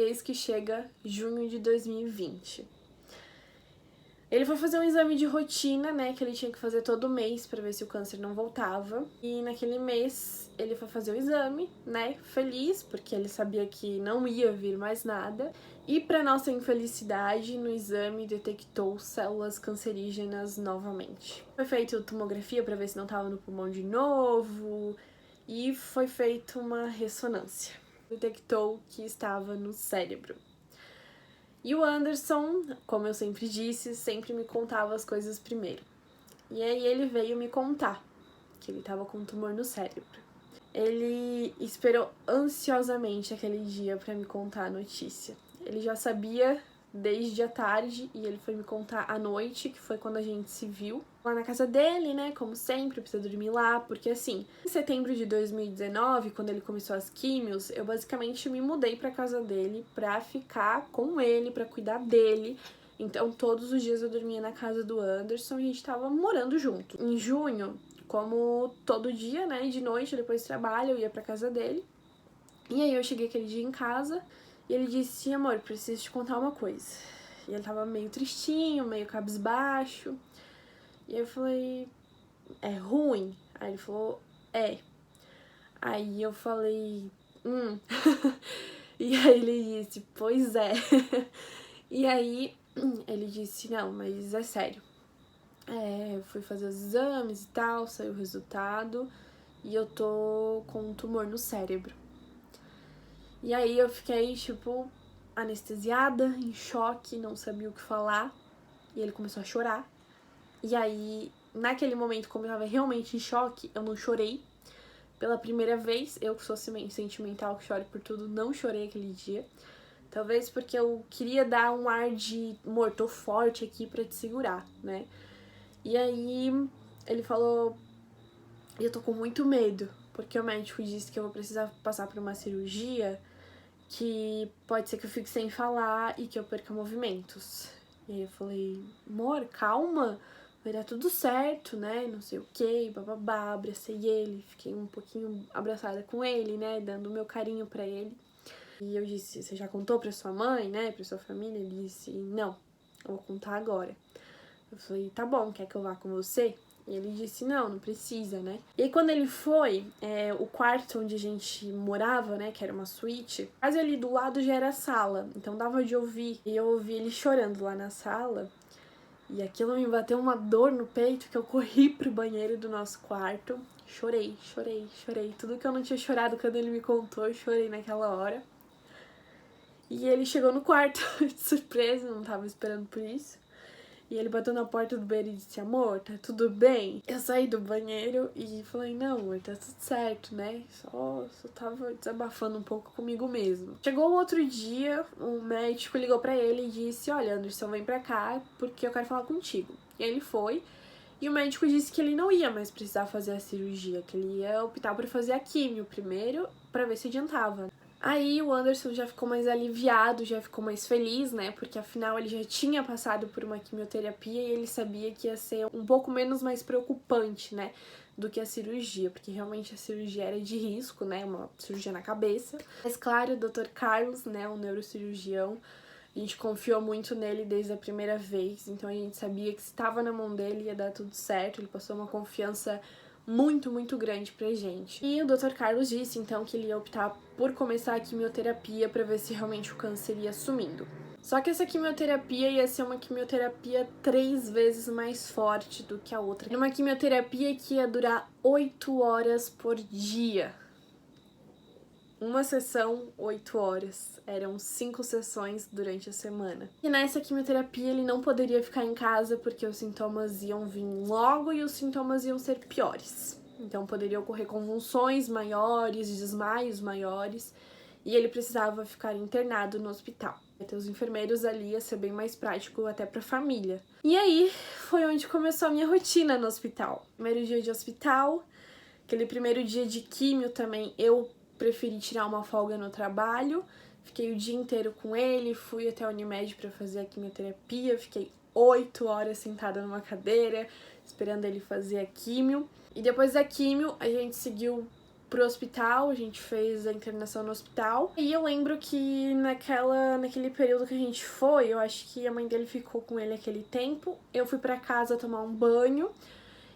eis que chega junho de 2020. Ele foi fazer um exame de rotina, né, que ele tinha que fazer todo mês pra ver se o câncer não voltava. E naquele mês ele foi fazer o exame, né, feliz, porque ele sabia que não ia vir mais nada. E pra nossa infelicidade, no exame detectou células cancerígenas novamente. Foi feita tomografia pra ver se não tava no pulmão de novo e foi feita uma ressonância. Detectou que estava no cérebro. E o Anderson, como eu sempre disse, sempre me contava as coisas primeiro. E aí ele veio me contar que ele estava com um tumor no cérebro. Ele esperou ansiosamente aquele dia para me contar a notícia. Ele já sabia desde a tarde e ele foi me contar à noite, que foi quando a gente se viu. Lá na casa dele, né, como sempre, eu preciso dormir lá, porque assim, em setembro de 2019, quando ele começou as químios, eu basicamente me mudei pra casa dele pra ficar com ele, pra cuidar dele. Então, todos os dias eu dormia na casa do Anderson e a gente tava morando junto. Em junho, como todo dia, né, de noite, depois do trabalho, eu ia pra casa dele. E aí eu cheguei aquele dia em casa e ele disse, amor, preciso te contar uma coisa. E ele tava meio tristinho, meio cabisbaixo. E aí eu falei, é ruim? Aí ele falou, é. Aí eu falei, E aí ele disse, pois é. E aí ele disse, não, mas é sério. Eu fui fazer os exames e tal, saiu o resultado e eu tô com um tumor no cérebro. E aí eu fiquei, tipo, anestesiada, em choque, não sabia o que falar. E ele começou a chorar. E aí, naquele momento, como eu tava realmente em choque, eu não chorei. Pela primeira vez, eu que sou sentimental, que choro por tudo, não chorei aquele dia. Talvez porque eu queria dar um ar de amor, tô forte aqui pra te segurar, né? E aí, ele falou, eu tô com muito medo, porque o médico disse que eu vou precisar passar por uma cirurgia que pode ser que eu fique sem falar e que eu perca movimentos. E aí eu falei, amor, calma, vai dar tudo certo, né, não sei o que, bababá, abracei ele, fiquei um pouquinho abraçada com ele, né, dando o meu carinho pra ele. E eu disse, você já contou pra sua mãe, né, pra sua família? Ele disse, não, eu vou contar agora. Eu falei, tá bom, quer que eu vá com você? E ele disse, não, não precisa, né? E aí, quando ele foi, o quarto onde a gente morava, né, que era uma suíte, quase ali do lado já era a sala, então dava de ouvir. E eu ouvi ele chorando lá na sala, e aquilo me bateu uma dor no peito que eu corri pro banheiro do nosso quarto. Chorei, chorei, chorei. Tudo que eu não tinha chorado quando ele me contou, eu chorei naquela hora. E ele chegou no quarto de surpresa, não tava esperando por isso. E ele bateu na porta do banheiro e disse, amor, tá tudo bem? Eu saí do banheiro e falei, não, amor, tá tudo certo, né? Só tava desabafando um pouco comigo mesmo. Chegou o outro dia, o médico ligou pra ele e disse, olha, Anderson, vem pra cá porque eu quero falar contigo. E ele foi, e o médico disse que ele não ia mais precisar fazer a cirurgia, que ele ia optar por fazer a químio primeiro pra ver se adiantava. Aí o Anderson já ficou mais aliviado, já ficou mais feliz, né? Porque afinal ele já tinha passado por uma quimioterapia e ele sabia que ia ser um pouco menos mais preocupante, né? Do que a cirurgia, porque realmente a cirurgia era de risco, né? Uma cirurgia na cabeça. Mas claro, o Dr. Carlos, né? O neurocirurgião, a gente confiou muito nele desde a primeira vez, então a gente sabia que se estava na mão dele ia dar tudo certo, ele passou uma confiança muito, muito grande pra gente. E o Dr. Carlos disse, então, que ele ia optar por começar a quimioterapia pra ver se realmente o câncer ia sumindo. Só que essa quimioterapia ia ser uma quimioterapia 3 vezes mais forte do que a outra. Era uma quimioterapia que ia durar 8 horas por dia. Uma sessão, 8 horas. Eram 5 sessões durante a semana. E nessa quimioterapia ele não poderia ficar em casa porque os sintomas iam vir logo e os sintomas iam ser piores. Então poderia ocorrer convulsões maiores, desmaios maiores, e ele precisava ficar internado no hospital. Ter os enfermeiros ali ia ser bem mais prático até pra família. E aí foi onde começou a minha rotina no hospital. Primeiro dia de hospital, aquele primeiro dia de químio também, eu preferi tirar uma folga no trabalho, fiquei o dia inteiro com ele, fui até a Unimed para fazer a quimioterapia, fiquei 8 horas sentada numa cadeira, esperando ele fazer a químio. E depois da químio, a gente seguiu pro hospital, a gente fez a internação no hospital. E eu lembro que naquele período que a gente foi, eu acho que a mãe dele ficou com ele aquele tempo. Eu fui pra casa tomar um banho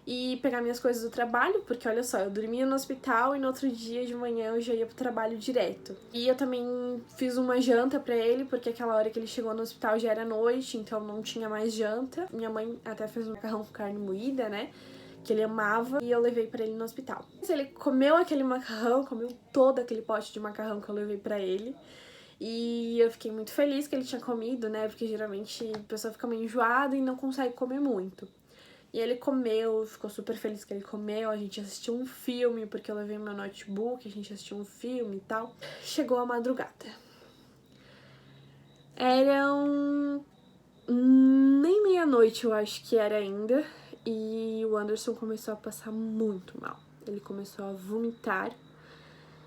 e pegar minhas coisas do trabalho, porque olha só, eu dormia no hospital e no outro dia de manhã eu já ia pro trabalho direto. E eu também fiz uma janta pra ele, porque aquela hora que ele chegou no hospital já era noite, então não tinha mais janta. Minha mãe até fez um macarrão com carne moída, né? Que ele amava, e eu levei pra ele no hospital. Ele comeu aquele macarrão, comeu todo aquele pote de macarrão que eu levei pra ele. E eu fiquei muito feliz que ele tinha comido, né? Porque geralmente a pessoa fica meio enjoada e não consegue comer muito. E ele comeu, ficou super feliz que ele comeu. A gente assistiu um filme, porque eu levei meu notebook, a gente assistiu um filme e tal. Chegou a madrugada. Eram nem meia-noite, eu acho que era ainda. E o Anderson começou a passar muito mal. Ele começou a vomitar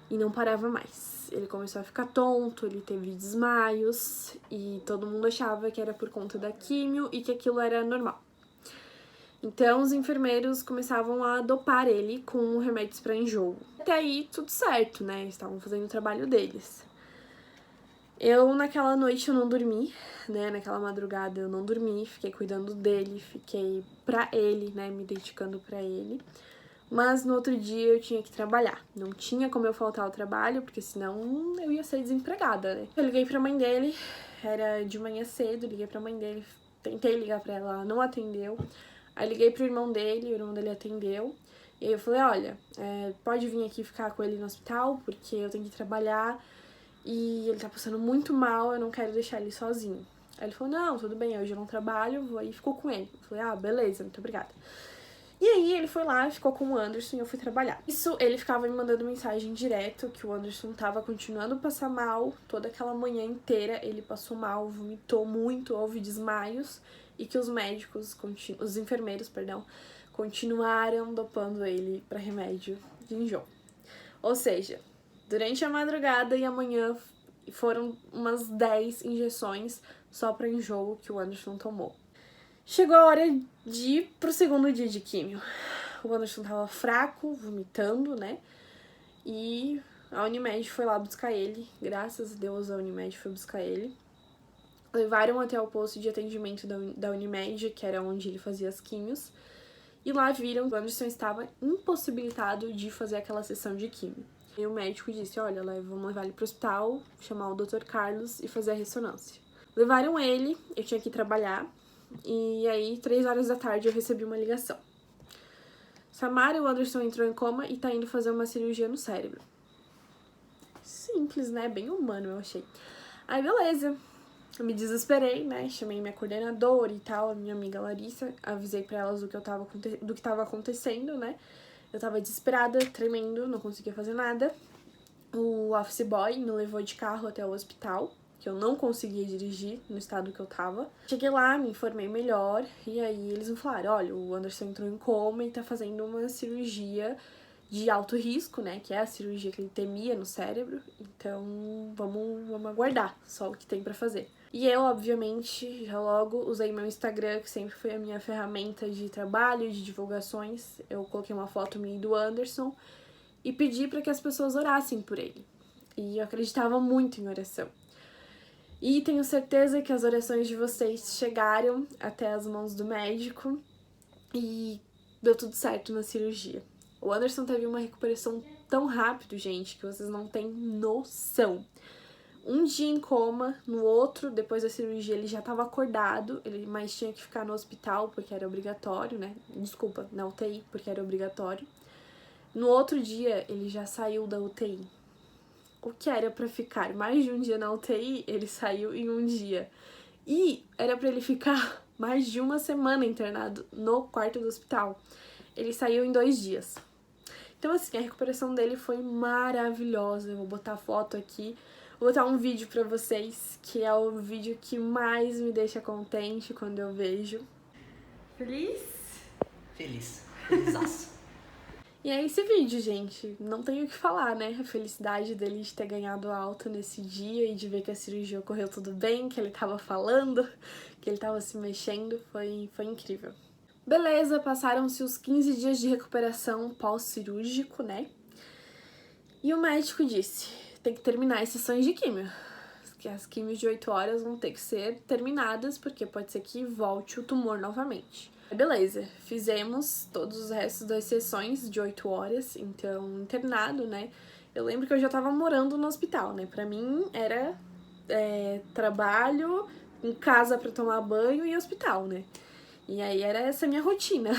e não parava mais. Ele começou a ficar tonto, ele teve desmaios e todo mundo achava que era por conta da químio e que aquilo era normal. Então os enfermeiros começavam a dopar ele com remédios para enjoo. Até aí tudo certo, né? Eles estavam fazendo o trabalho deles. Naquela noite eu não dormi, né? Naquela madrugada eu não dormi, fiquei cuidando dele, fiquei pra ele, né? Me dedicando pra ele. Mas no outro dia eu tinha que trabalhar. Não tinha como eu faltar ao trabalho, porque senão eu ia ser desempregada, né? Eu liguei pra mãe dele, era de manhã cedo, liguei pra mãe dele, tentei ligar pra ela, ela não atendeu. Aí liguei pro irmão dele, o irmão dele atendeu. E aí eu falei, olha, pode vir aqui ficar com ele no hospital, porque eu tenho que trabalhar. E ele tá passando muito mal, eu não quero deixar ele sozinho. Aí ele falou, não, tudo bem, hoje eu não trabalho, vou aí, ficou com ele. Eu falei, ah, beleza, muito obrigada. E aí ele foi lá, ficou com o Anderson e eu fui trabalhar. Isso, ele ficava me mandando mensagem direto, que o Anderson tava continuando a passar mal, toda aquela manhã inteira ele passou mal, vomitou muito, houve desmaios, e que os médicos, os enfermeiros, perdão, continuaram dopando ele pra remédio de enjoo. Ou seja, durante a madrugada e amanhã foram umas 10 injeções só pra enjoo que o Anderson tomou. Chegou a hora de ir pro segundo dia de químio. O Anderson tava fraco, vomitando, né? E a Unimed foi lá buscar ele. Graças a Deus a Unimed foi buscar ele. Levaram até o posto de atendimento da Unimed, que era onde ele fazia as químios. E lá viram que o Anderson estava impossibilitado de fazer aquela sessão de químio. E o médico disse, olha, vamos levar ele pro hospital, chamar o Dr. Carlos e fazer a ressonância. Levaram ele, eu tinha que trabalhar, e aí, 3 horas da tarde, eu recebi uma ligação. Samara, o Anderson entrou em coma e tá indo fazer uma cirurgia no cérebro. Simples, né? Bem humano, eu achei. Aí, beleza. Eu me desesperei, né? Chamei minha coordenadora e tal, a minha amiga Larissa. Avisei pra elas do que tava acontecendo, né? Eu tava desesperada, tremendo, não conseguia fazer nada. O office boy me levou de carro até o hospital, que eu não conseguia dirigir no estado que eu tava. Cheguei lá, me informei melhor, e aí eles me falaram, olha, o Anderson entrou em coma e tá fazendo uma cirurgia de alto risco, né, que é a cirurgia que ele temia no cérebro, então vamos aguardar só o que tem pra fazer. E eu, obviamente, já logo usei meu Instagram, que sempre foi a minha ferramenta de trabalho, de divulgações. Eu coloquei uma foto minha e do Anderson e pedi para que as pessoas orassem por ele. E eu acreditava muito em oração. E tenho certeza que as orações de vocês chegaram até as mãos do médico e deu tudo certo na cirurgia. O Anderson teve uma recuperação tão rápido, gente, que vocês não têm noção. Um dia em coma, no outro, depois da cirurgia, ele já estava acordado, mas tinha que ficar no hospital porque era obrigatório, né? Desculpa, na UTI, porque era obrigatório. No outro dia, ele já saiu da UTI. O que era pra ficar mais de um dia na UTI, ele saiu em um dia. E era pra ele ficar mais de uma semana internado no quarto do hospital. Ele saiu em 2 dias. Então, assim, a recuperação dele foi maravilhosa. Eu vou botar foto aqui. Vou botar um vídeo pra vocês, que é o vídeo que mais me deixa contente quando eu vejo. Feliz? Feliz. Felizaço. E é esse vídeo, gente. Não tenho o que falar, né? A felicidade dele de ter ganhado alta nesse dia e de ver que a cirurgia ocorreu tudo bem, que ele tava falando, que ele tava se mexendo. Foi incrível. Beleza, passaram-se os 15 dias de recuperação pós-cirúrgico, né? E o médico disse, tem que terminar as sessões de químio. Que as químios de 8 horas vão ter que ser terminadas, porque pode ser que volte o tumor novamente. Beleza, fizemos todos os restos das sessões de 8 horas, então internado, né? Eu lembro que eu já tava morando no hospital, né? Pra mim era trabalho, em casa pra tomar banho e hospital, né? E aí era essa minha rotina.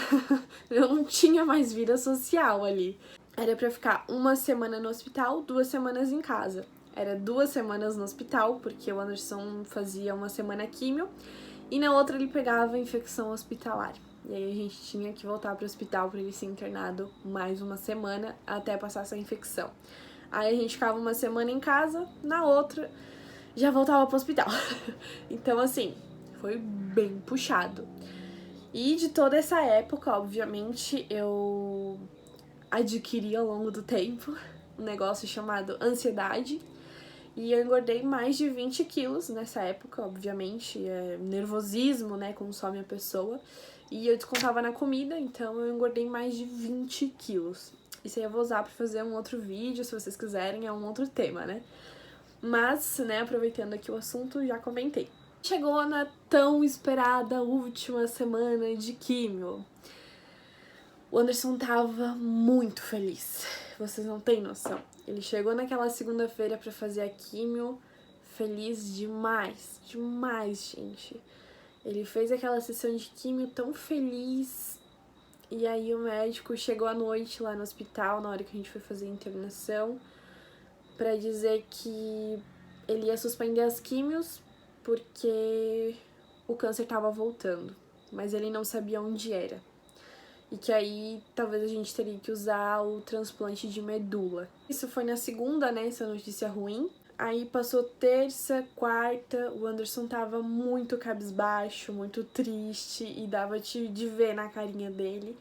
Eu não tinha mais vida social ali. Era pra ficar 1 semana no hospital, 2 semanas em casa. Era 2 semanas no hospital, porque o Anderson fazia 1 semana químio, e na outra ele pegava infecção hospitalar. E aí a gente tinha que voltar pro hospital para ele ser internado mais 1 semana até passar essa infecção. Aí a gente ficava 1 semana em casa, na outra já voltava pro hospital. Então, assim, foi bem puxado. E de toda essa época, obviamente, eu adquiri ao longo do tempo um negócio chamado ansiedade. E eu engordei mais de 20 quilos nessa época, obviamente. Nervosismo, né, consome a pessoa. E eu descontava na comida, então eu engordei mais de 20 quilos. Isso aí eu vou usar pra fazer um outro vídeo, se vocês quiserem, é um outro tema, né? Mas, né, aproveitando aqui o assunto, já comentei. Chegou na tão esperada última semana de químio. O Anderson tava muito feliz, vocês não têm noção. Ele chegou naquela segunda-feira pra fazer a químio, feliz demais, demais, gente. Ele fez aquela sessão de químio tão feliz. E aí o médico chegou à noite lá no hospital, na hora que a gente foi fazer a internação, pra dizer que ele ia suspender as químios porque o câncer tava voltando, mas ele não sabia onde era. E que aí talvez a gente teria que usar o transplante de medula. Isso foi na segunda, né, essa notícia ruim. Aí passou terça, quarta, o Anderson tava muito cabisbaixo, muito triste, e dava de ver na carinha dele.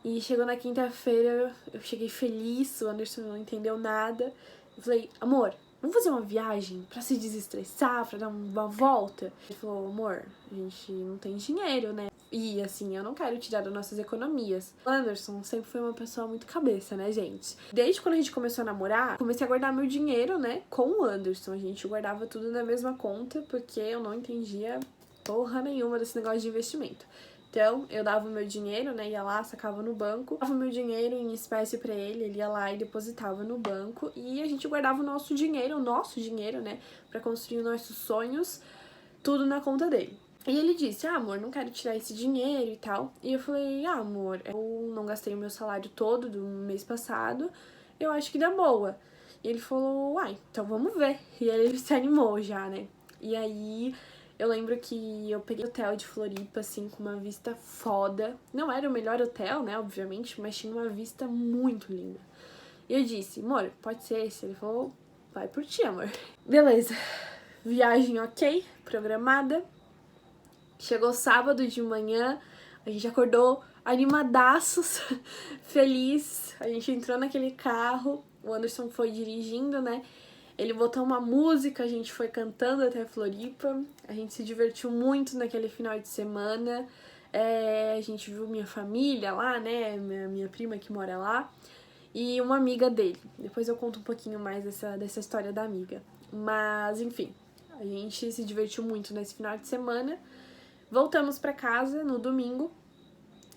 E chegou na quinta-feira, eu cheguei feliz, o Anderson não entendeu nada. Eu falei, amor, vamos fazer uma viagem pra se desestressar, pra dar uma volta? Ele falou, amor, a gente não tem dinheiro, né? E, assim, eu não quero tirar das nossas economias. O Anderson sempre foi uma pessoa muito cabeça, né, gente? Desde quando a gente começou a namorar, comecei a guardar meu dinheiro, né, com o Anderson. A gente guardava tudo na mesma conta, porque eu não entendia porra nenhuma desse negócio de investimento. Então, eu dava o meu dinheiro, né, ia lá, sacava no banco, dava o meu dinheiro em espécie pra ele, ele ia lá e depositava no banco, e a gente guardava o nosso dinheiro, né, pra construir os nossos sonhos, tudo na conta dele. E ele disse, amor, não quero tirar esse dinheiro e tal. E eu falei, amor, eu não gastei o meu salário todo do mês passado, eu acho que dá boa. E ele falou, então vamos ver. E aí ele se animou já, né? E aí eu lembro que eu peguei o hotel de Floripa, assim, com uma vista foda. Não era o melhor hotel, né, obviamente, mas tinha uma vista muito linda. E eu disse, amor, pode ser esse. Ele falou, vai por ti, amor. Beleza. Viagem ok, programada. Chegou sábado de manhã, a gente acordou animadaços, feliz. A gente entrou naquele carro, o Anderson foi dirigindo, né? Ele botou uma música, a gente foi cantando até Floripa. A gente se divertiu muito naquele final de semana. A gente viu minha família lá, né? Minha prima que mora lá. E uma amiga dele. Depois eu conto um pouquinho mais dessa história da amiga. Mas, enfim, a gente se divertiu muito nesse final de semana. Voltamos pra casa no domingo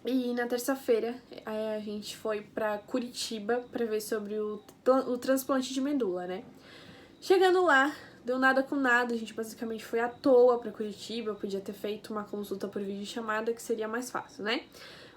e na terça-feira a gente foi pra Curitiba pra ver sobre o transplante de medula, né? Chegando lá, deu nada com nada, a gente basicamente foi à toa pra Curitiba, podia ter feito uma consulta por videochamada que seria mais fácil, né?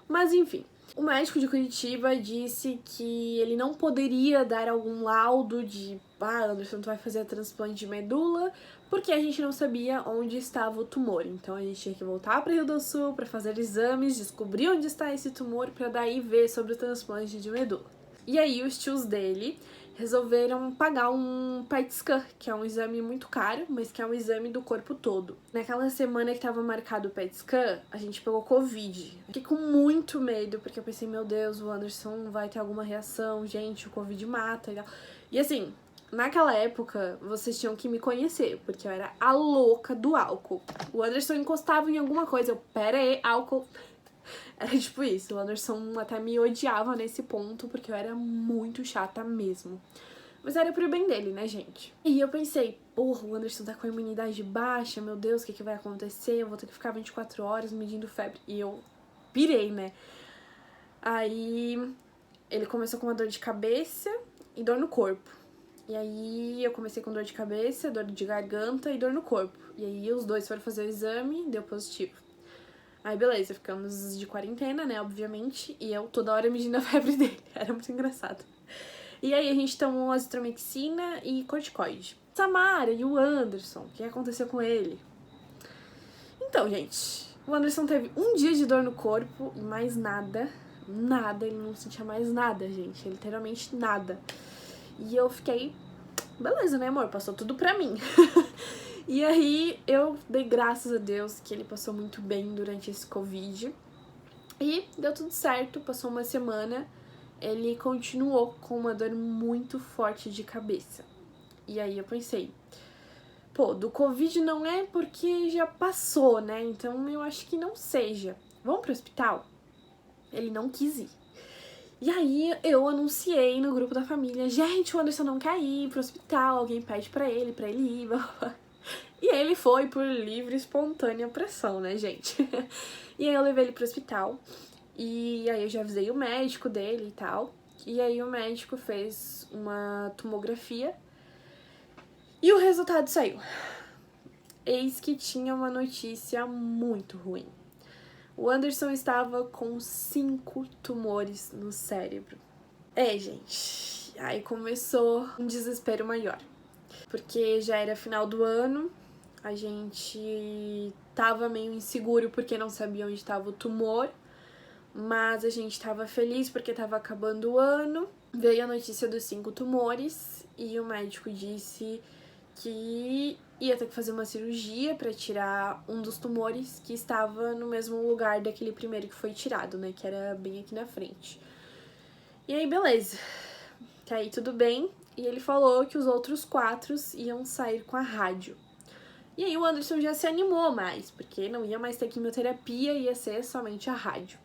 Mas enfim, o médico de Curitiba disse que ele não poderia dar algum laudo de Anderson, tu vai fazer transplante de medula, porque a gente não sabia onde estava o tumor. Então a gente tinha que voltar para Rio do Sul para fazer exames, descobrir onde está esse tumor para daí ver sobre o transplante de medula. E aí os tios dele resolveram pagar um PET scan, que é um exame muito caro, mas que é um exame do corpo todo. Naquela semana que tava marcado o PET scan, a gente pegou Covid. Fiquei com muito medo, porque eu pensei, meu Deus, o Anderson vai ter alguma reação, gente, o Covid mata e tal. E assim, naquela época, vocês tinham que me conhecer, porque eu era a louca do álcool. O Anderson encostava em alguma coisa, pera aí, álcool. Era tipo isso, o Anderson até me odiava nesse ponto, porque eu era muito chata mesmo. Mas era pro bem dele, né, gente? E eu pensei, porra, o Anderson tá com a imunidade baixa, meu Deus, o que vai acontecer? Eu vou ter que ficar 24 horas medindo febre. E eu pirei, né? Aí ele começou com uma dor de cabeça e dor no corpo. E aí eu comecei com dor de cabeça, dor de garganta e dor no corpo. E aí os dois foram fazer o exame, deu positivo. Aí beleza, ficamos de quarentena, né, obviamente, e eu toda hora medindo a febre dele. Era muito engraçado. E aí a gente tomou azitromicina e corticoide. Samara e o Anderson, o que aconteceu com ele? Então, gente, o Anderson teve um dia de dor no corpo e mais nada. Nada, ele não sentia mais nada, gente. Literalmente nada. E eu fiquei, beleza, né, amor? Passou tudo pra mim. E aí eu dei graças a Deus que ele passou muito bem durante esse Covid. E deu tudo certo, passou uma semana, ele continuou com uma dor muito forte de cabeça. E aí eu pensei, pô, do Covid não é porque já passou, né? Então eu acho que não seja. Vamos pro hospital? Ele não quis ir. E aí eu anunciei no grupo da família, gente, o Anderson não quer ir pro hospital, alguém pede pra ele ir, blá, blá. E ele foi por livre e espontânea pressão, né, gente? E aí eu levei ele pro hospital, e aí eu já avisei o médico dele e tal, e aí o médico fez uma tomografia, e o resultado saiu. Eis que tinha uma notícia muito ruim. O Anderson estava com 5 tumores no cérebro. Gente, aí começou um desespero maior. Porque já era final do ano, a gente tava meio inseguro porque não sabia onde estava o tumor, mas a gente tava feliz porque tava acabando o ano. Veio a notícia dos 5 tumores e o médico disse que ia ter que fazer uma cirurgia para tirar um dos tumores que estava no mesmo lugar daquele primeiro que foi tirado, né, que era bem aqui na frente. E aí, beleza. Tá aí tudo bem. E ele falou que os outros 4 iam sair com a rádio. E aí o Anderson já se animou mais, porque não ia mais ter quimioterapia, ia ser somente a rádio.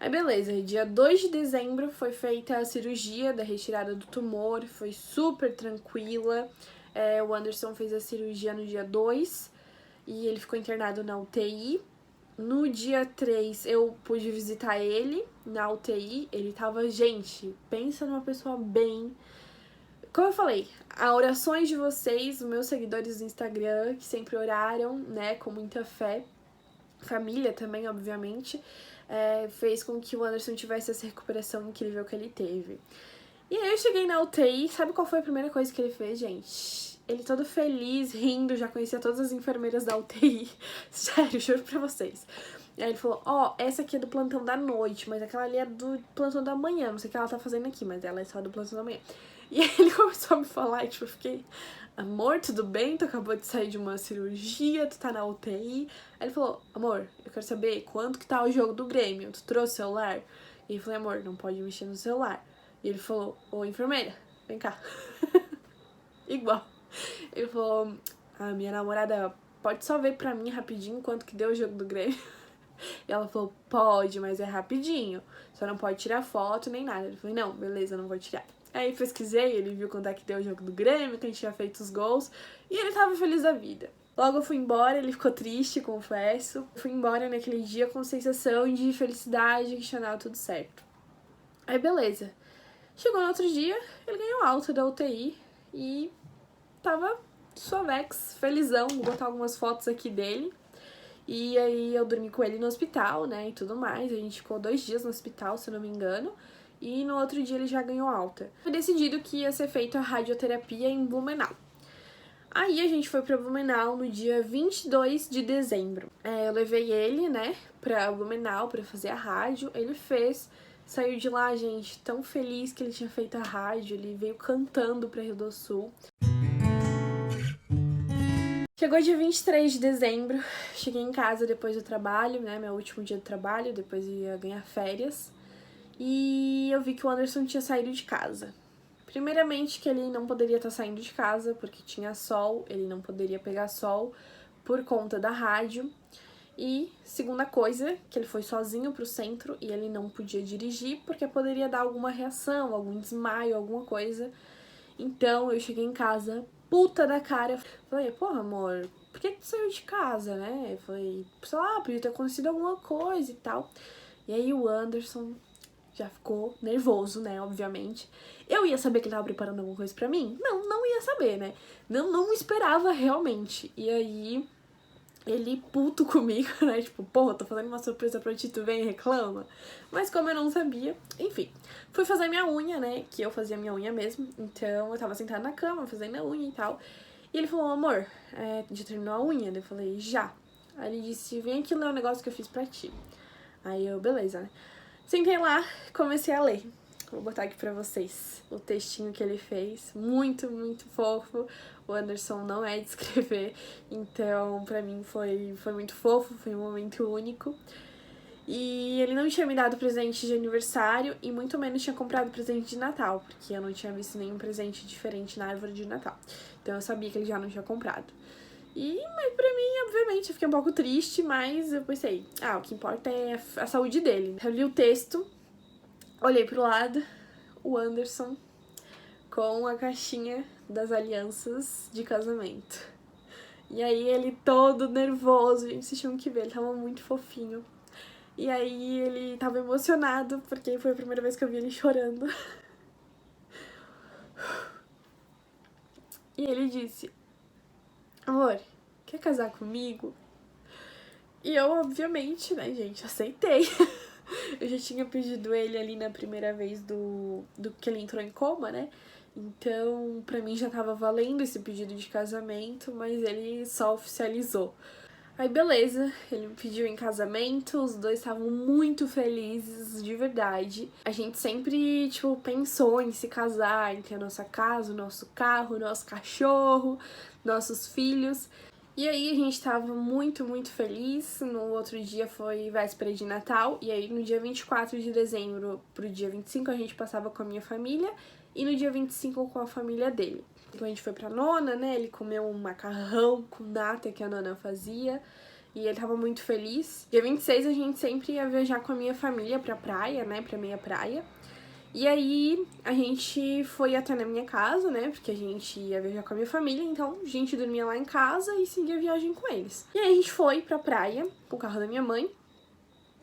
Aí beleza, dia 2 de dezembro foi feita a cirurgia da retirada do tumor, foi super tranquila. O Anderson fez a cirurgia no dia 2 e ele ficou internado na UTI. No dia 3 eu pude visitar ele na UTI, ele tava, gente, pensa numa pessoa bem... Como eu falei, as orações de vocês, os meus seguidores do Instagram, que sempre oraram, né, com muita fé, família também, obviamente, fez com que o Anderson tivesse essa recuperação incrível que ele teve. E aí eu cheguei na UTI, sabe qual foi a primeira coisa que ele fez, gente? Ele todo feliz, rindo, já conhecia todas as enfermeiras da UTI, sério, juro pra vocês. E aí ele falou, essa aqui é do plantão da noite, mas aquela ali é do plantão da manhã, não sei o que ela tá fazendo aqui, mas ela é só do plantão da manhã. E aí ele começou a me falar e tipo, eu fiquei, amor, tudo bem? Tu acabou de sair de uma cirurgia, tu tá na UTI. Aí ele falou, amor, eu quero saber quanto que tá o jogo do Grêmio, tu trouxe o celular? E eu falei, amor, não pode mexer no celular. E ele falou, ô enfermeira, vem cá. Igual. Ele falou, a minha namorada pode só ver pra mim rapidinho quanto que deu o jogo do Grêmio? E ela falou, pode, mas é rapidinho. Só não pode tirar foto nem nada. Ele falou, não, beleza, não vou tirar. Aí pesquisei, ele viu quanto é que deu o jogo do Grêmio, que a gente tinha feito os gols, e ele tava feliz da vida. Logo eu fui embora, ele ficou triste, confesso. Fui embora naquele dia com sensação de felicidade, que tinha dado tudo certo. Aí beleza. Chegou no outro dia, ele ganhou alta da UTI e tava suavex, felizão. Vou botar algumas fotos aqui dele. E aí eu dormi com ele no hospital, né, e tudo mais. A gente ficou 2 dias no hospital, se eu não me engano. E no outro dia ele já ganhou alta. Foi decidido que ia ser feita a radioterapia em Blumenau. Aí a gente foi pra Blumenau no dia 22 de dezembro. Eu levei ele, né, pra Blumenau pra fazer a rádio. Ele fez, saiu de lá, gente, tão feliz que ele tinha feito a rádio. Ele veio cantando pra Rio do Sul. Chegou dia 23 de dezembro, cheguei em casa depois do trabalho, né, meu último dia de trabalho, depois eu ia ganhar férias. E eu vi que o Anderson tinha saído de casa. Primeiramente que ele não poderia estar saindo de casa porque tinha sol, ele não poderia pegar sol por conta da rádio. E segunda coisa, que ele foi sozinho pro centro e ele não podia dirigir porque poderia dar alguma reação, algum desmaio, alguma coisa. Então eu cheguei em casa puta da cara. Falei, porra, amor, por que tu saiu de casa, né? Eu falei, sei lá, podia ter acontecido alguma coisa e tal. E aí o Anderson já ficou nervoso, né, obviamente. Eu ia saber que ele tava preparando alguma coisa pra mim? Não ia saber, né? Não esperava realmente. E aí ele puto comigo, né? Tipo, porra, tô fazendo uma surpresa pra ti, tu vem e reclama. Mas como eu não sabia, enfim. Fui fazer minha unha, né? Que eu fazia minha unha mesmo. Então eu tava sentada na cama, fazendo a unha e tal. E ele falou, amor, já terminou a unha? Eu falei, já. Aí ele disse, vem aqui ler um negócio que eu fiz pra ti. Aí eu, beleza, né? Sentei lá, comecei a ler. Vou botar aqui pra vocês o textinho que ele fez. Muito, muito fofo. O Anderson não é de escrever, então pra mim foi muito fofo, foi um momento único. E ele não tinha me dado presente de aniversário e muito menos tinha comprado presente de Natal, porque eu não tinha visto nenhum presente diferente na árvore de Natal. Então eu sabia que ele já não tinha comprado. Mas pra mim, obviamente, eu fiquei um pouco triste, mas eu pensei, o que importa é a saúde dele. Eu li o texto, olhei pro lado, o Anderson com a caixinha das alianças de casamento. E aí ele todo nervoso, gente, vocês tinham que ver, ele tava muito fofinho. E aí ele tava emocionado, porque foi a primeira vez que eu vi ele chorando. E ele disse, amor, quer casar comigo? E eu, obviamente, né, gente, aceitei. Eu já tinha pedido ele ali na primeira vez do que ele entrou em coma, né? Então, pra mim já tava valendo esse pedido de casamento, mas ele só oficializou. Aí, beleza, ele me pediu em casamento, os dois estavam muito felizes, de verdade. A gente sempre, tipo, pensou em se casar, em ter a nossa casa, o nosso carro, o nosso cachorro, nossos filhos. E aí a gente tava muito, muito feliz. No outro dia foi véspera de Natal. E aí no dia 24 de dezembro pro dia 25 a gente passava com a minha família. E no dia 25 com a família dele. Então a gente foi pra nona, né? Ele comeu um macarrão com nata que a nona fazia. E ele tava muito feliz. Dia 26 a gente sempre ia viajar com a minha família pra praia, né? Pra meia praia. E aí a gente foi até na minha casa, né? Porque a gente ia viajar com a minha família, então a gente dormia lá em casa e seguia a viagem com eles. E aí a gente foi pra praia com o carro da minha mãe.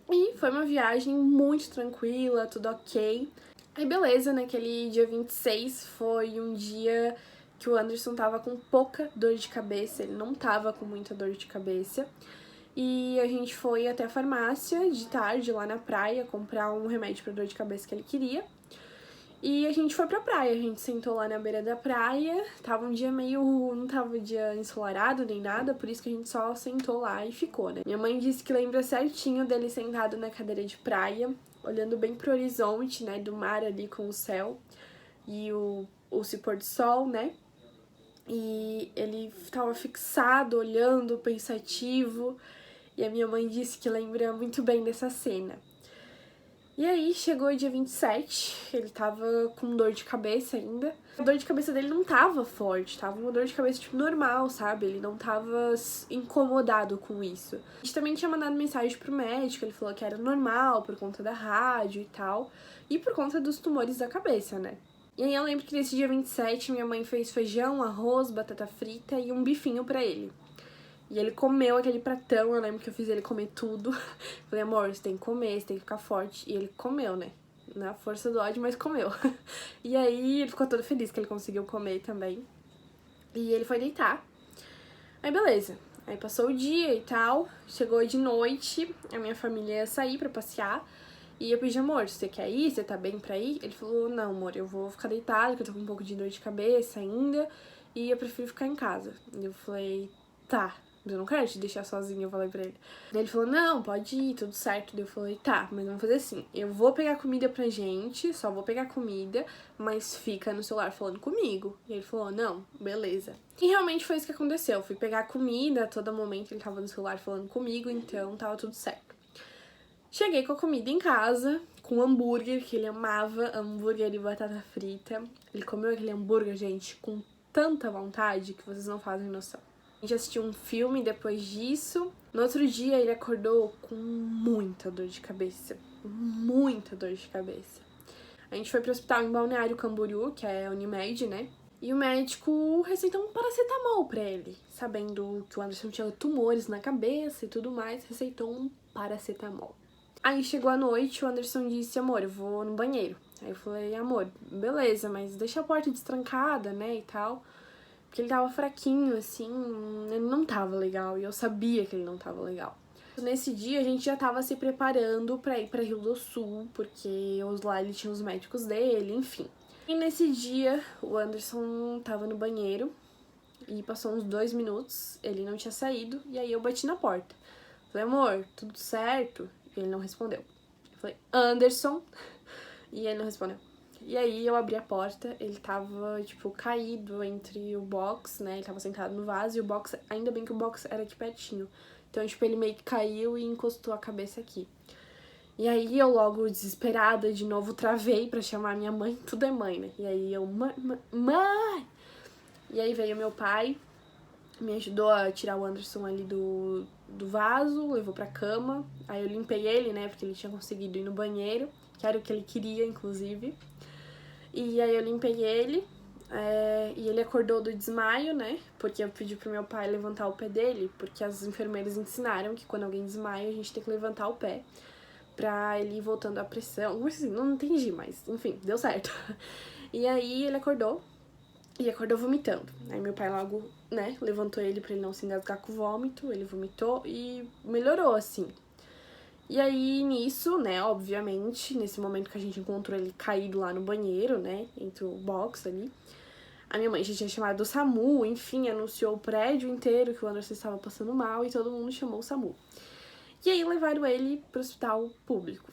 E foi uma viagem muito tranquila, tudo ok. Aí beleza, naquele dia 26 foi um dia que o Anderson tava com pouca dor de cabeça, ele não tava com muita dor de cabeça. E a gente foi até a farmácia de tarde, lá na praia, comprar um remédio pra dor de cabeça que ele queria. E a gente foi pra praia, a gente sentou lá na beira da praia, tava um dia não tava um dia ensolarado nem nada, por isso que a gente só sentou lá e ficou, né? Minha mãe disse que lembra certinho dele sentado na cadeira de praia, olhando bem pro horizonte, né, do mar ali com o céu e o se pôr do sol, né? E ele tava fixado, olhando, pensativo, e a minha mãe disse que lembra muito bem dessa cena. E aí, chegou o dia 27, ele tava com dor de cabeça ainda. A dor de cabeça dele não tava forte, tava uma dor de cabeça, tipo, normal, sabe? Ele não tava incomodado com isso. A gente também tinha mandado mensagem pro médico, ele falou que era normal, por conta da rádio e tal. E por conta dos tumores da cabeça, né? E aí eu lembro que nesse dia 27, minha mãe fez feijão, arroz, batata frita e um bifinho pra ele. E ele comeu aquele pratão, eu lembro que eu fiz ele comer tudo. Falei, amor, você tem que comer, você tem que ficar forte. E ele comeu, né? Na força do ódio, mas comeu. E aí ele ficou todo feliz que ele conseguiu comer também. E ele foi deitar. Aí beleza. Aí passou o dia e tal. Chegou de noite, a minha família ia sair pra passear. E eu pedi, amor, você quer ir? Você tá bem pra ir? Ele falou, não, amor, eu vou ficar deitado, porque eu tô com um pouco de dor de cabeça ainda. E eu prefiro ficar em casa. E eu falei, tá. Eu não quero te deixar sozinha, eu falei pra ele. Daí ele falou, não, pode ir, tudo certo. Daí eu falei, tá, mas vamos fazer assim. Eu vou pegar comida pra gente, só vou pegar comida, mas fica no celular falando comigo. E ele falou, não, beleza. E realmente foi isso que aconteceu. Eu fui pegar comida, a todo momento ele tava no celular falando comigo, então tava tudo certo. Cheguei com a comida em casa, com hambúrguer, que ele amava, hambúrguer e batata frita. Ele comeu aquele hambúrguer, gente, com tanta vontade que vocês não fazem noção. A gente assistiu um filme depois disso. No outro dia ele acordou com muita dor de cabeça. Muita dor de cabeça. A gente foi pro hospital em Balneário Camboriú, que é a Unimed, né? E o médico receitou um paracetamol pra ele. Sabendo que o Anderson tinha tumores na cabeça e tudo mais, receitou um paracetamol. Aí chegou a noite, o Anderson disse, amor, eu vou no banheiro. Aí eu falei, amor, beleza, mas deixa a porta destrancada, né, e tal. Porque ele tava fraquinho, assim, ele não tava legal, e eu sabia que ele não tava legal. Nesse dia a gente já tava se preparando pra ir pra Rio do Sul, porque lá ele tinha os médicos dele, enfim. E nesse dia o Anderson tava no banheiro e passou uns 2 minutos, ele não tinha saído, e aí eu bati na porta. Falei, amor, tudo certo? E ele não respondeu. Eu falei, Anderson, e ele não respondeu. E aí eu abri a porta, ele tava, tipo, caído entre o box, né? Ele tava sentado no vaso e o box, ainda bem que o box era aqui pertinho. Então, tipo, ele meio que caiu e encostou a cabeça aqui. E aí eu logo, desesperada, de novo travei pra chamar minha mãe, tudo é mãe, né? E aí eu, mãe! E aí veio meu pai, me ajudou a tirar o Anderson ali do vaso, levou pra cama. Aí eu limpei ele, né, porque ele tinha conseguido ir no banheiro, que era o que ele queria, inclusive. E aí eu limpei ele, e ele acordou do desmaio, né, porque eu pedi pro meu pai levantar o pé dele, porque as enfermeiras ensinaram que quando alguém desmaia, a gente tem que levantar o pé pra ele ir voltando à pressão. Assim, não entendi, mas enfim, deu certo. E aí ele acordou, e acordou vomitando. Aí meu pai logo, né, levantou ele pra ele não se engasgar com o vômito, ele vomitou e melhorou, assim. E aí, nisso, né, obviamente, nesse momento que a gente encontrou ele caído lá no banheiro, né, entre o box ali, a minha mãe já tinha chamado o SAMU, enfim, anunciou o prédio inteiro que o Anderson estava passando mal e todo mundo chamou o SAMU. E aí levaram ele pro hospital público.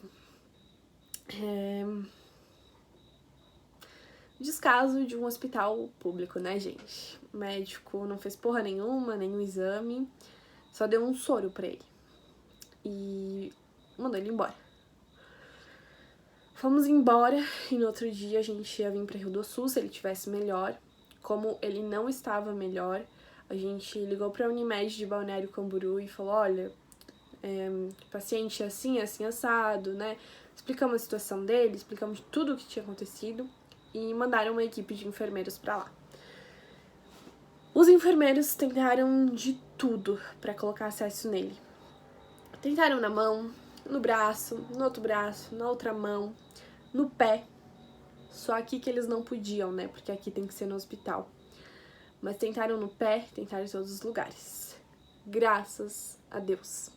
Descaso de um hospital público, né, gente? O médico não fez porra nenhuma, nenhum exame, só deu um soro pra ele. E mandou ele embora. Fomos embora e no outro dia a gente ia vir pra Rio do Sul se ele tivesse melhor. Como ele não estava melhor, a gente ligou pra Unimed de Balneário Camboriú e falou, olha, paciente assim, assim, assado, né? Explicamos a situação dele, explicamos tudo o que tinha acontecido e mandaram uma equipe de enfermeiros pra lá. Os enfermeiros tentaram de tudo pra colocar acesso nele. Tentaram na mão, no braço, no outro braço, na outra mão, no pé. Só aqui que eles não podiam, né? Porque aqui tem que ser no hospital. Mas tentaram no pé, tentaram em todos os lugares. Graças a Deus.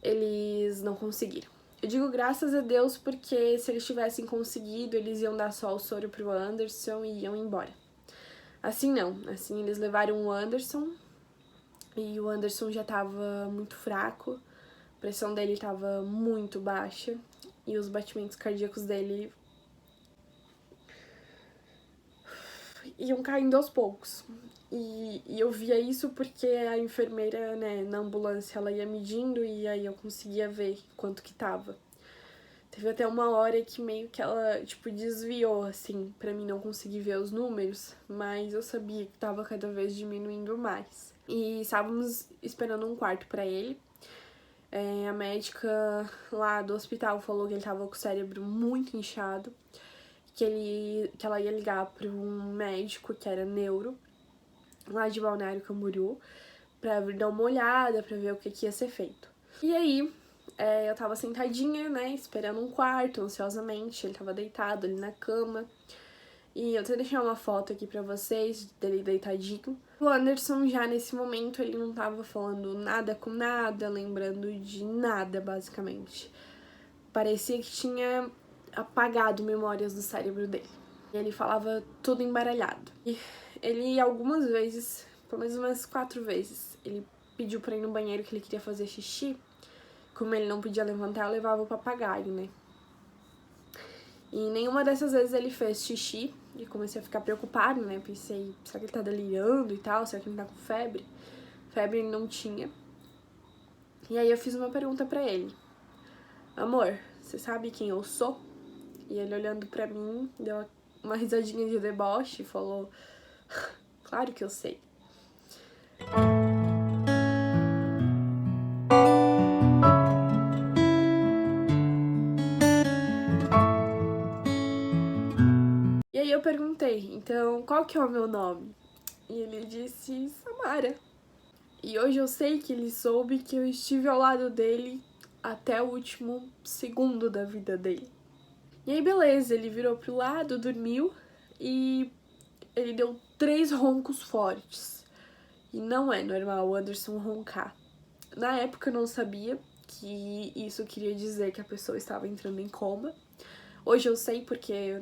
Eles não conseguiram. Eu digo graças a Deus porque se eles tivessem conseguido, eles iam dar só o soro pro Anderson e iam embora. Assim não. Assim eles levaram o Anderson e o Anderson já tava muito fraco. A pressão dele tava muito baixa e os batimentos cardíacos dele iam caindo aos poucos. E eu via isso porque a enfermeira, né, na ambulância, ela ia medindo e aí eu conseguia ver quanto que tava. Teve até uma hora que meio que ela, tipo, desviou, assim, pra mim não conseguir ver os números, mas eu sabia que tava cada vez diminuindo mais. E estávamos esperando um quarto pra ele. A médica lá do hospital falou que ele tava com o cérebro muito inchado, que ela ia ligar para um médico que era neuro, lá de Balneário Camboriú, pra vir dar uma olhada, pra ver o que ia ser feito. E aí, eu tava sentadinha, né, esperando um quarto, ansiosamente, ele tava deitado ali na cama, e eu até deixei uma foto aqui pra vocês dele deitadinho. O Anderson já nesse momento, ele não tava falando nada com nada, lembrando de nada, basicamente. Parecia que tinha apagado memórias do cérebro dele. Ele falava tudo embaralhado. E ele algumas vezes, pelo menos umas 4 vezes, ele pediu pra ir no banheiro que ele queria fazer xixi. Como ele não podia levantar, eu levava o papagaio, né? E nenhuma dessas vezes ele fez xixi. E comecei a ficar preocupada, né? Pensei, será que ele tá delirando e tal? Será que ele tá com febre? Febre ele não tinha. E aí eu fiz uma pergunta pra ele. Amor, você sabe quem eu sou? E ele olhando pra mim, deu uma risadinha de deboche e falou, claro que eu sei. ok, então qual que é o meu nome? E ele disse Samara. E hoje eu sei que ele soube que eu estive ao lado dele até o último segundo da vida dele. E aí, beleza, ele virou pro lado, dormiu e ele deu 3 roncos fortes. E não é normal o Anderson roncar. Na época eu não sabia que isso queria dizer que a pessoa estava entrando em coma. Hoje eu sei porque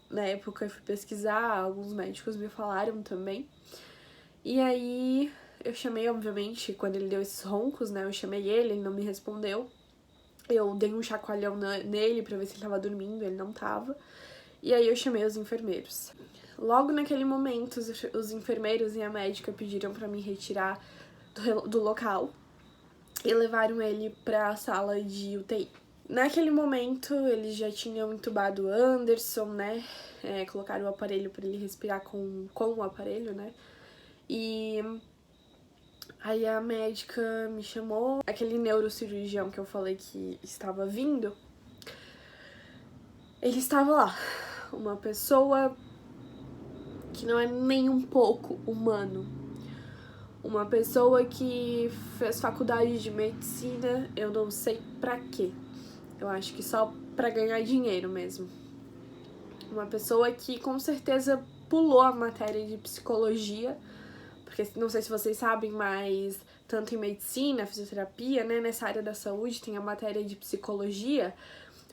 na época eu fui pesquisar, alguns médicos me falaram também. E aí eu chamei, obviamente, quando ele deu esses roncos, né? Eu chamei ele não me respondeu. Eu dei um chacoalhão nele pra ver se ele tava dormindo, ele não tava. E aí eu chamei os enfermeiros. Logo naquele momento, os enfermeiros e a médica pediram pra me retirar do local e levaram ele pra sala de UTI. Naquele momento, eles já tinham entubado o Anderson, né? Colocaram o aparelho pra ele respirar com o aparelho, né? E aí a médica me chamou, aquele neurocirurgião que eu falei que estava vindo, ele estava lá, uma pessoa que não é nem um pouco humano, uma pessoa que fez faculdade de medicina, eu não sei pra quê, eu acho que só pra ganhar dinheiro mesmo, uma pessoa que com certeza pulou a matéria de psicologia, porque não sei se vocês sabem, mas tanto em medicina, fisioterapia, né, nessa área da saúde tem a matéria de psicologia,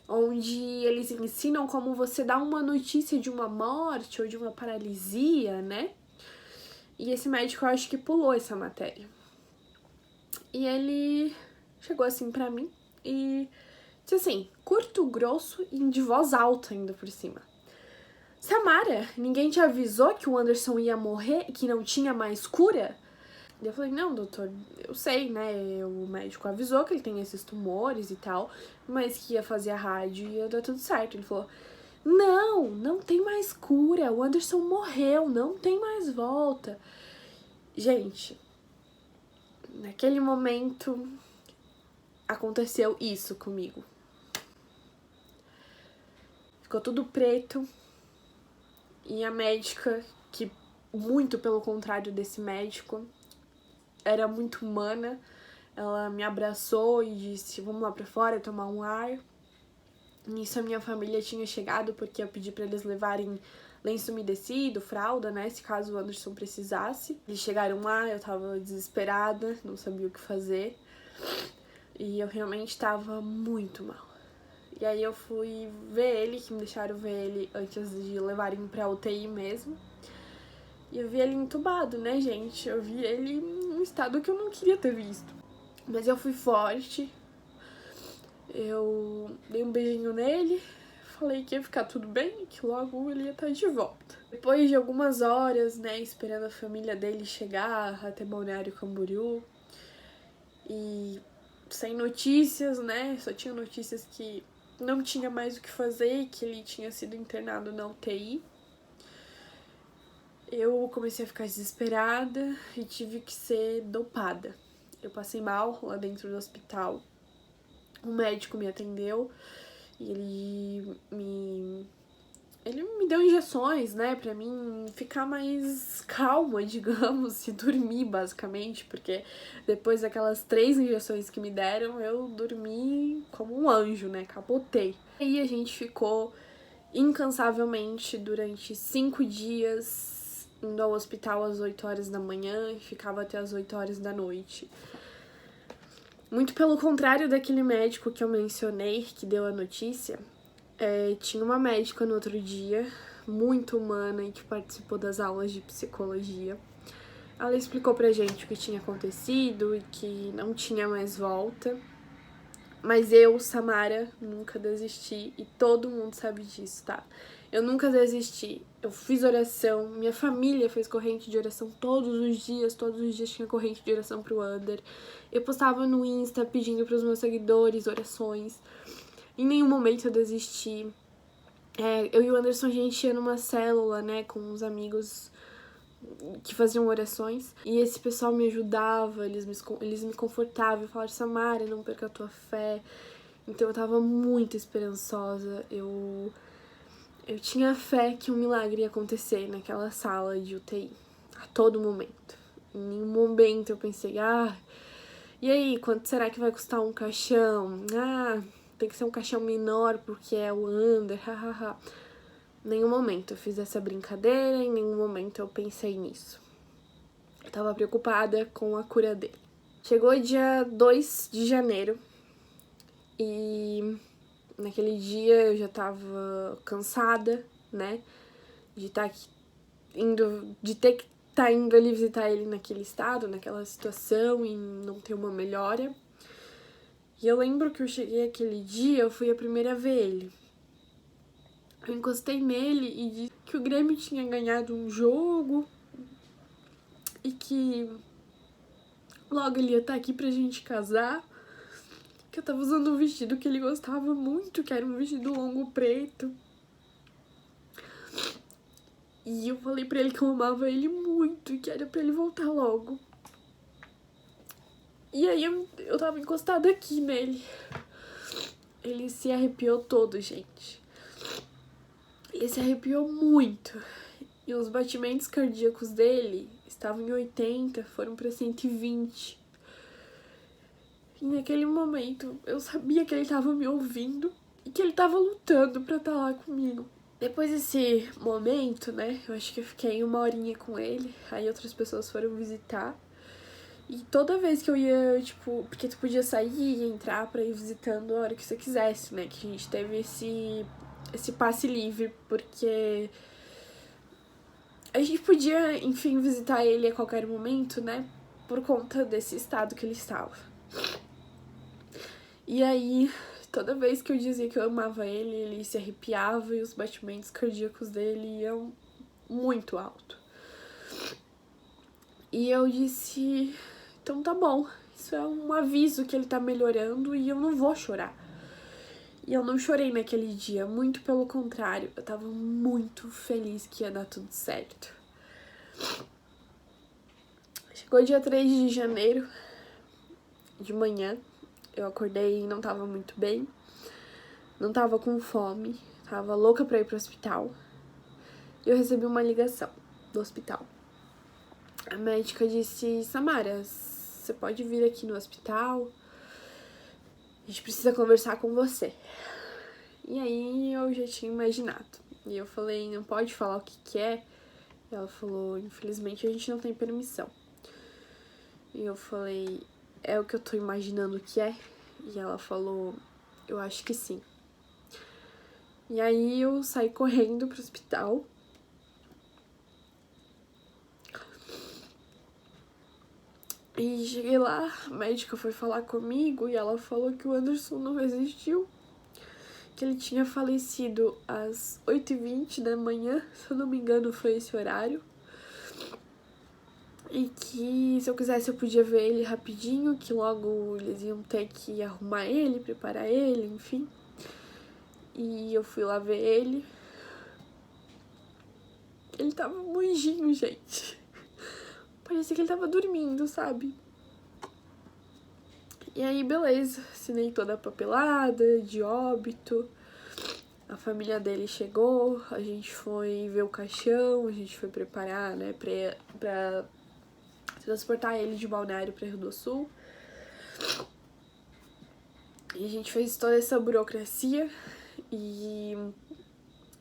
onde eles ensinam como você dá uma notícia de uma morte ou de uma paralisia, né? E esse médico, eu acho que pulou essa matéria. E ele chegou assim pra mim e disse assim, curto, grosso e de voz alta ainda por cima. Samara, ninguém te avisou que o Anderson ia morrer e que não tinha mais cura? E eu falei, não, doutor, eu sei, né, o médico avisou que ele tem esses tumores e tal, mas que ia fazer a rádio e ia dar tudo certo. Ele falou, não tem mais cura, o Anderson morreu, não tem mais volta. Gente, naquele momento aconteceu isso comigo. Ficou tudo preto e a médica, que muito pelo contrário desse médico, era muito humana, ela me abraçou e disse, vamos lá pra fora tomar um ar. Nisso a minha família tinha chegado porque eu pedi pra eles levarem lenço umedecido, fralda, né, se caso o Anderson precisasse. Eles chegaram lá, eu tava desesperada, não sabia o que fazer. E eu realmente tava muito mal. E aí eu fui ver ele, que me deixaram ver ele antes de levarem pra UTI mesmo. E eu vi ele entubado, né, gente? Eu vi ele em um estado que eu não queria ter visto. Mas eu fui forte. Eu dei um beijinho nele. Falei que ia ficar tudo bem, que logo ele ia estar de volta. Depois de algumas horas, né, esperando a família dele chegar até Balneário Camboriú. E sem notícias, né? Só tinha notícias que não tinha mais o que fazer e que ele tinha sido internado na UTI. Eu comecei a ficar desesperada e tive que ser dopada. Eu passei mal lá dentro do hospital. Um médico me atendeu e ele me deu injeções, né, pra mim ficar mais calma, digamos, e dormir, basicamente, porque depois daquelas 3 injeções que me deram, eu dormi como um anjo, né, capotei. Aí a gente ficou incansavelmente durante 5 dias indo ao hospital às 8 horas da manhã e ficava até às 8 horas da noite. Muito pelo contrário daquele médico que eu mencionei, que deu a notícia, tinha uma médica no outro dia, muito humana e que participou das aulas de psicologia. Ela explicou pra gente o que tinha acontecido e que não tinha mais volta. Mas eu, Samara, nunca desisti e todo mundo sabe disso, tá? Eu nunca desisti, eu fiz oração, minha família fez corrente de oração todos os dias tinha corrente de oração pro Ander. Eu postava no Insta pedindo pros meus seguidores orações. Em nenhum momento eu desisti. Eu e o Anderson, a gente ia numa célula, né, com uns amigos que faziam orações, e esse pessoal me ajudava, eles me confortavam, falaram, Samara, não perca a tua fé. Então eu tava muito esperançosa, eu Eu tinha fé que um milagre ia acontecer naquela sala de UTI, a todo momento. Em nenhum momento eu pensei, e aí, quanto será que vai custar um caixão? Tem que ser um caixão menor porque é o under, hahaha. Em nenhum momento eu fiz essa brincadeira, em nenhum momento eu pensei nisso. Eu tava preocupada com a cura dele. Chegou dia 2 de janeiro e naquele dia eu já tava cansada, né? De ter que estar indo ali visitar ele naquele estado, naquela situação e não ter uma melhora. E eu lembro que eu cheguei aquele dia, eu fui a primeira a ver ele. Eu encostei nele e disse que o Grêmio tinha ganhado um jogo e que logo ele ia estar aqui pra gente casar. Que eu tava usando um vestido que ele gostava muito, que era um vestido longo preto. E eu falei pra ele que eu amava ele muito e que era pra ele voltar logo. E aí eu tava encostada aqui nele. Ele se arrepiou todo, gente. Ele se arrepiou muito. E os batimentos cardíacos dele estavam em 80, foram pra 120. E naquele momento eu sabia que ele tava me ouvindo e que ele tava lutando pra estar lá comigo. Depois desse momento, né, eu acho que eu fiquei 1 horinha com ele, aí outras pessoas foram visitar. E toda vez que eu ia, tipo, porque tu podia sair e entrar pra ir visitando a hora que você quisesse, né, que a gente teve esse passe livre, porque a gente podia, enfim, visitar ele a qualquer momento, né, por conta desse estado que ele estava. E aí, toda vez que eu dizia que eu amava ele, ele se arrepiava e os batimentos cardíacos dele iam muito alto. E eu disse, então tá bom, isso é um aviso que ele tá melhorando e eu não vou chorar. E eu não chorei naquele dia, muito pelo contrário, eu tava muito feliz que ia dar tudo certo. Chegou dia 3 de janeiro, de manhã, eu acordei e não tava muito bem, não tava com fome, tava louca pra ir pro hospital. E eu recebi uma ligação do hospital. A médica disse, Samara, você pode vir aqui no hospital? A gente precisa conversar com você. E aí eu já tinha imaginado. E eu falei, não pode falar o que é? E ela falou, infelizmente a gente não tem permissão. E eu falei, é o que eu tô imaginando que é? E ela falou, eu acho que sim. E aí eu saí correndo pro hospital. E cheguei lá, a médica foi falar comigo e ela falou que o Anderson não resistiu. Que ele tinha falecido às 8h20 da manhã, se eu não me engano foi esse horário. E que se eu quisesse eu podia ver ele rapidinho, que logo eles iam ter que arrumar ele, preparar ele, enfim. E eu fui lá ver ele. Ele tava monjinho, gente. Parecia que ele tava dormindo, sabe? E aí, beleza, assinei toda a papelada de óbito. A família dele chegou, a gente foi ver o caixão, a gente foi preparar, né, pra transportar ele de Balneário pra Rio do Sul. E a gente fez toda essa burocracia e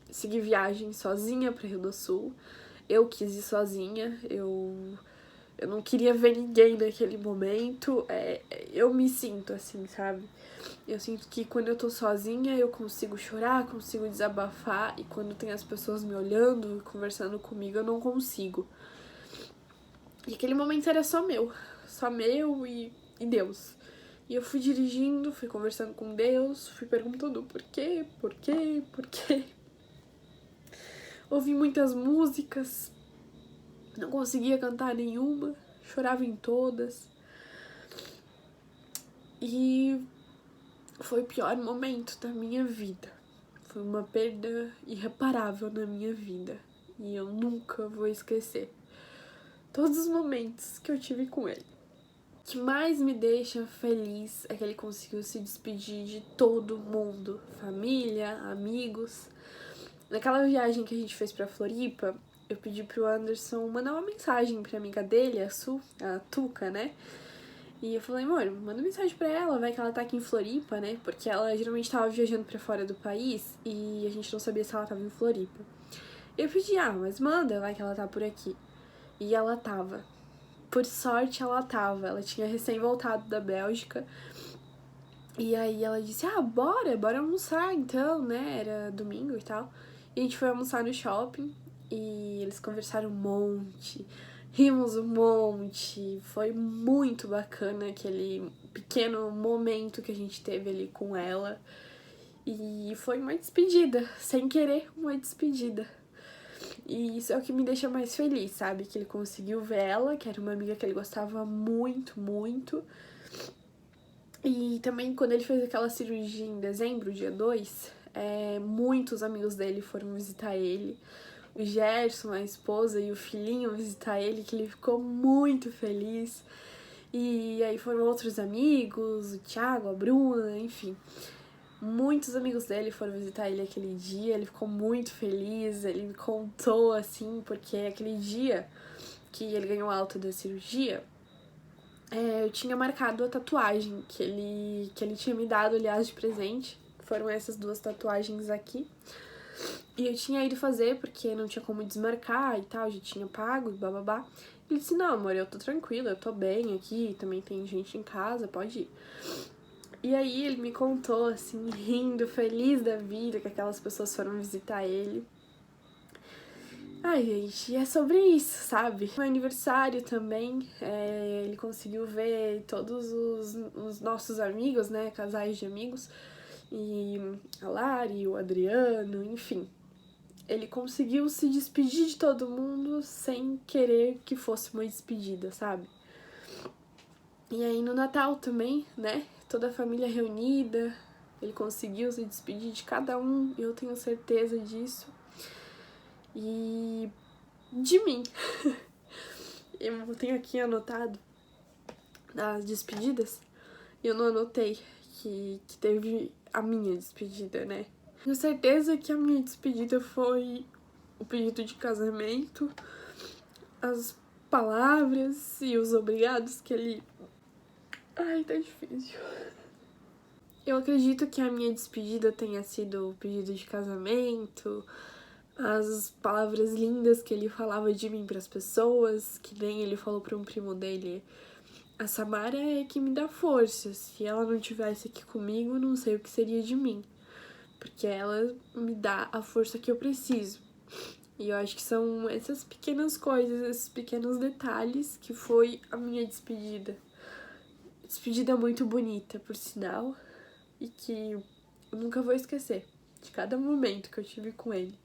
segui viagem sozinha pra Rio do Sul. Eu quis ir sozinha, eu não queria ver ninguém naquele momento. Eu me sinto assim, sabe? Eu sinto que quando eu tô sozinha eu consigo chorar, consigo desabafar. E quando tem as pessoas me olhando, conversando comigo, eu não consigo. E aquele momento era só meu e Deus. E eu fui dirigindo, fui conversando com Deus, fui perguntando por quê. Ouvi muitas músicas, não conseguia cantar nenhuma, chorava em todas. E foi o pior momento da minha vida. Foi uma perda irreparável na minha vida. E eu nunca vou esquecer todos os momentos que eu tive com ele. O que mais me deixa feliz é que ele conseguiu se despedir de todo mundo. Família, amigos. Naquela viagem que a gente fez pra Floripa, eu pedi pro Anderson mandar uma mensagem pra amiga dele, a Tuca, né? E eu falei, amor, manda mensagem pra ela, vai que ela tá aqui em Floripa, né? Porque ela geralmente tava viajando pra fora do país e a gente não sabia se ela tava em Floripa. Eu pedi, mas manda, vai que ela tá por aqui. E ela tava. Por sorte, ela tava. Ela tinha recém voltado da Bélgica. E aí ela disse, bora almoçar então, né? Era domingo e tal. E a gente foi almoçar no shopping e eles conversaram um monte, rimos um monte. Foi muito bacana aquele pequeno momento que a gente teve ali com ela. E foi uma despedida, sem querer, uma despedida. E isso é o que me deixa mais feliz, sabe? Que ele conseguiu ver ela, que era uma amiga que ele gostava muito, muito. E também quando ele fez aquela cirurgia em dezembro, dia 2, muitos amigos dele foram visitar ele. O Gerson, a esposa e o filhinho visitar ele, que ele ficou muito feliz. E aí foram outros amigos, o Thiago, a Bruna, enfim. Muitos amigos dele foram visitar ele aquele dia, ele ficou muito feliz, ele me contou, assim, porque aquele dia que ele ganhou alta da cirurgia, eu tinha marcado a tatuagem que ele tinha me dado, aliás, de presente. Foram essas 2 tatuagens aqui. E eu tinha ido fazer porque não tinha como desmarcar e tal, já tinha pago e bababá. Ele disse, não, amor, eu tô tranquila, eu tô bem aqui, também tem gente em casa, pode ir. E aí ele me contou, assim, rindo, feliz da vida, que aquelas pessoas foram visitar ele. Ai, gente, é sobre isso, sabe? No aniversário também, ele conseguiu ver todos os nossos amigos, né? Casais de amigos. E a Lari, o Adriano, enfim. Ele conseguiu se despedir de todo mundo sem querer que fosse uma despedida, sabe? E aí no Natal também, né? Toda a família reunida, ele conseguiu se despedir de cada um, eu tenho certeza disso. E de mim. Eu tenho aqui anotado as despedidas e eu não anotei que teve a minha despedida, né? Tenho certeza que a minha despedida foi o pedido de casamento, as palavras e os obrigados que ele... Ai, tá difícil. Eu acredito que a minha despedida tenha sido o pedido de casamento, as palavras lindas que ele falava de mim pras pessoas, que nem ele falou pra um primo dele, a Samara é que me dá força, se ela não tivesse aqui comigo, eu não sei o que seria de mim, porque ela me dá a força que eu preciso. E eu acho que são essas pequenas coisas, esses pequenos detalhes que foi a minha despedida. Despedida muito bonita, por sinal, e que eu nunca vou esquecer de cada momento que eu tive com ele.